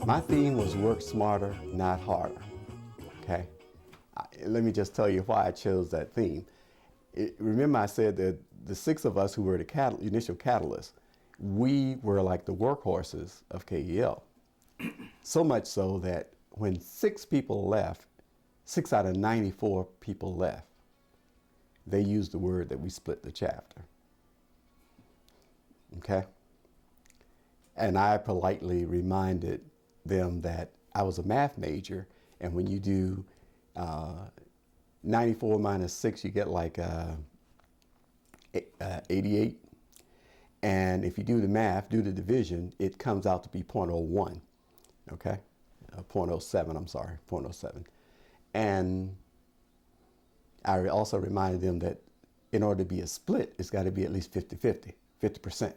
My theme was work smarter, not harder. Okay? Let me just tell you why I chose that theme. Remember I said that the six of us who were the initial catalysts, we were like the workhorses of KEL. So much so that when 6 people left, 6 out of 94 people left, they used the word that we split the chapter. Okay? And I politely reminded them that I was a math major, and when you do 94 minus 6, you get like 88. And if you do the math, do the division, it comes out to be 0.01, okay? 0.07, I'm sorry, 0.07. And I also reminded them that in order to be a split, it's got to be at least 50-50, 50%.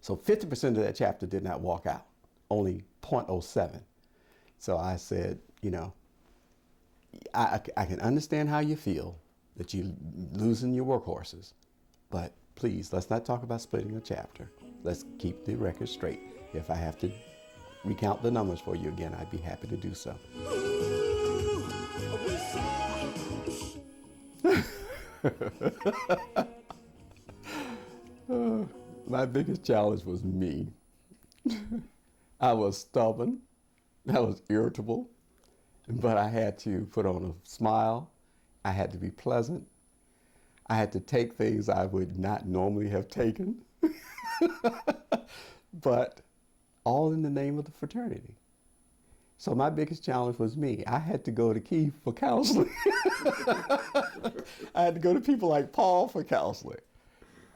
So 50% of that chapter did not walk out, only 0.07. So I said, you know, I can understand how you feel that you're losing your workhorses, but please, let's not talk about splitting a chapter. Let's keep the record straight. If I have to recount the numbers for you again, I'd be happy to do so. My biggest challenge was me. I was stubborn, I was irritable, but I had to put on a smile. I had to be pleasant. I had to take things I would not normally have taken, but all in the name of the fraternity. So my biggest challenge was me. I had to go to Keith for counseling. I had to go to people like Paul for counseling.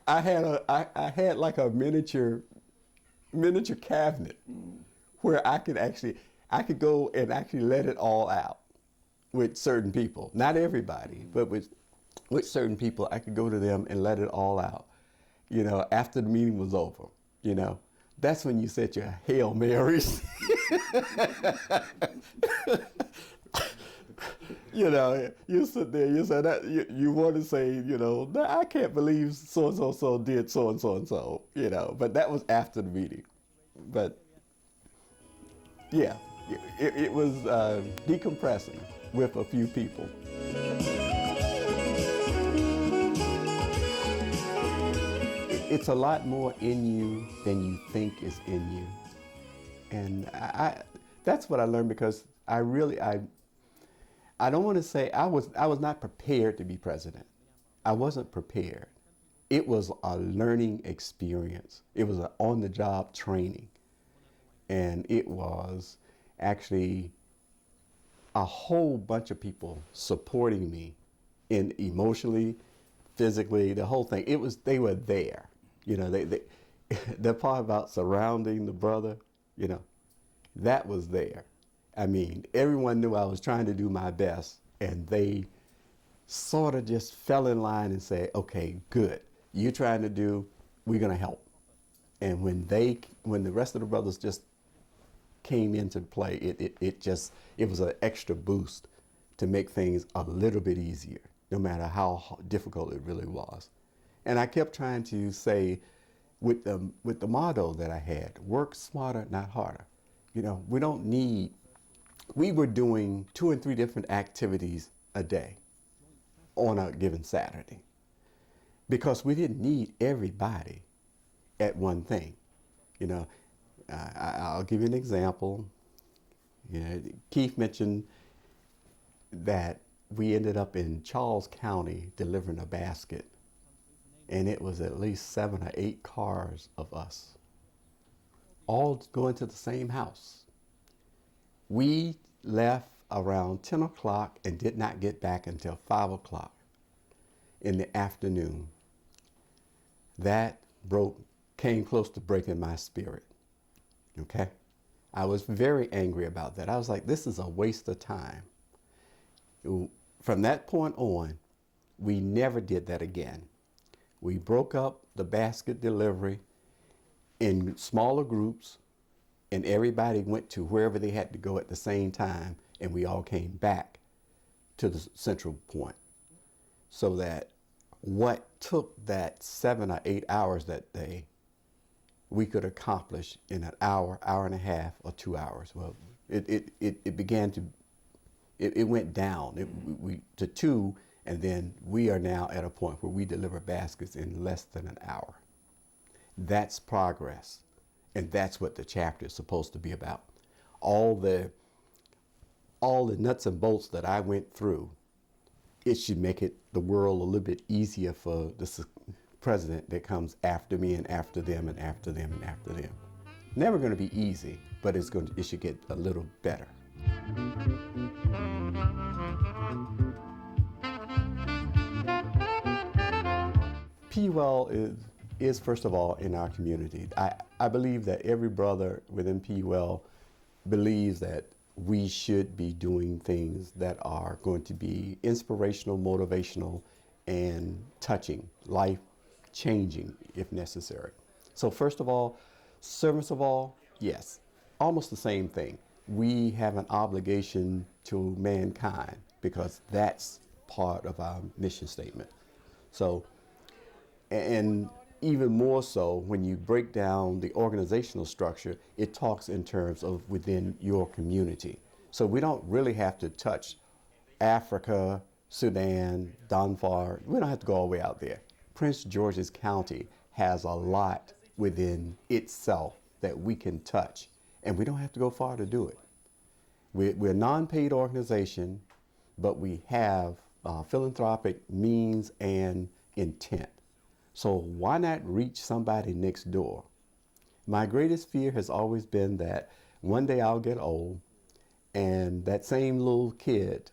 I had like a miniature cabinet where I could go and actually let it all out with certain people. Not everybody, but with certain people, I could go to them and let it all out, you know, after the meeting was over, you know. That's when you said your Hail Marys. You know, you sit there, you say that, you want to say, you know, I can't believe so-and-so did so-and-so, you know, but that was after the meeting. But yeah, it was decompressing with a few people. It's a lot more in you than you think is in you. And that's what I learned, because I don't want to say I was not prepared to be president. I wasn't prepared. It was a learning experience. It was an on-the-job training. And it was actually a whole bunch of people supporting me in emotionally, physically, the whole thing. They were there. You know, the part about surrounding the brother, you know, that was there. I mean, everyone knew I was trying to do my best, and they sort of just fell in line and said, okay, good. You're trying to do, we're going to help. And when the rest of the brothers just came into play, it was an extra boost to make things a little bit easier, no matter how difficult it really was. And I kept trying to say, with the motto that I had, work smarter, not harder. You know, we were doing 2 and 3 different activities a day on a given Saturday, because we didn't need everybody at one thing. You know, I'll give you an example. You know, Keith mentioned that we ended up in Charles County delivering a basket, and it was at least 7 or 8 cars of us, all going to the same house. We left around 10 o'clock and did not get back until 5 o'clock in the afternoon. That came close to breaking my spirit, okay? I was very angry about that. I was like, this is a waste of time. From that point on, we never did that again. We broke up the basket delivery in smaller groups, and everybody went to wherever they had to go at the same time, and we all came back to the central point. So that what took that 7 or 8 hours that day, we could accomplish in an hour, hour and a half, or 2 hours. Well, It began to, it went down to 2, and then we are now at a point where we deliver baskets in less than an hour. That's progress, and that's what the chapter is supposed to be about. All the nuts and bolts that I went through, it should make the world a little bit easier for the president that comes after me and after them and after them and after them. Never going to be easy, but it should get a little better. PUL is first of all in our community. I believe that every brother within PUL believes that we should be doing things that are going to be inspirational, motivational, and touching, life-changing if necessary. So first of all, service of all, yes, almost the same thing. We have an obligation to mankind because that's part of our mission statement. So, and even more so when you break down the organizational structure, it talks in terms of within your community. So we don't really have to touch Africa, Sudan, Darfur. We don't have to go all the way out there. Prince George's County has a lot within itself that we can touch, and we don't have to go far to do it. We're a non-paid organization, but we have philanthropic means and intent. So why not reach somebody next door? My greatest fear has always been that one day I'll get old and that same little kid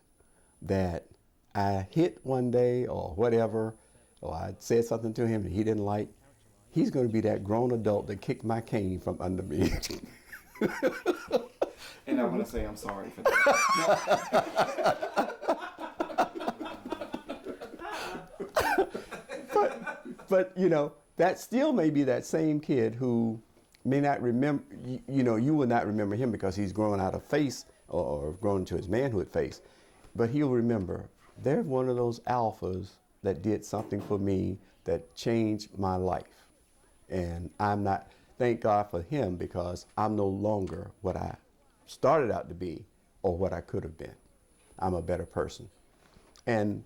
that I hit one day or whatever, or I said something to him and he didn't like, he's going to be that grown adult that kicked my cane from under me. And I want to say I'm sorry for that. But you know, that still may be that same kid who may not remember, you will not remember him because he's grown out of face or grown into his manhood face. But he'll remember, there's one of those alphas that did something for me that changed my life. And thank God for him, because I'm no longer what I started out to be or what I could have been. I'm a better person. And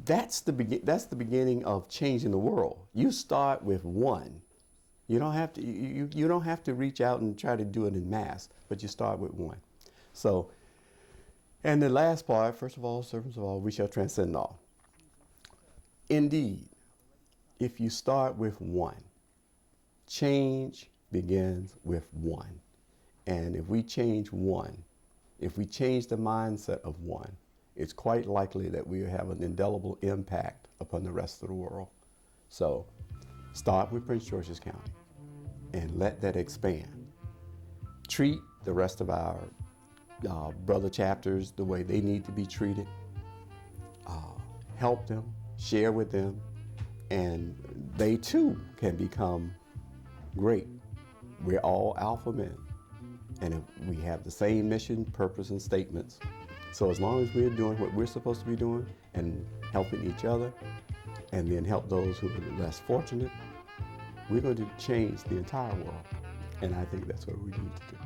that's the beginning of changing the world. You start with one. You don't have to you don't have to reach out and try to do it in mass, but you start with one. So, and the last part, first of all, servants of all, we shall transcend all. Indeed, if you start with one, change begins with one. And if we change one, if we change the mindset of one, it's quite likely that we will have an indelible impact upon the rest of the world. So start with Prince George's County and let that expand. Treat the rest of our brother chapters the way they need to be treated. Help them, share with them, and they too can become great. We're all alpha men, and if we have the same mission, purpose, and statements. So as long as we're doing what we're supposed to be doing and helping each other, and then help those who are less fortunate, we're going to change the entire world. And I think that's what we need to do.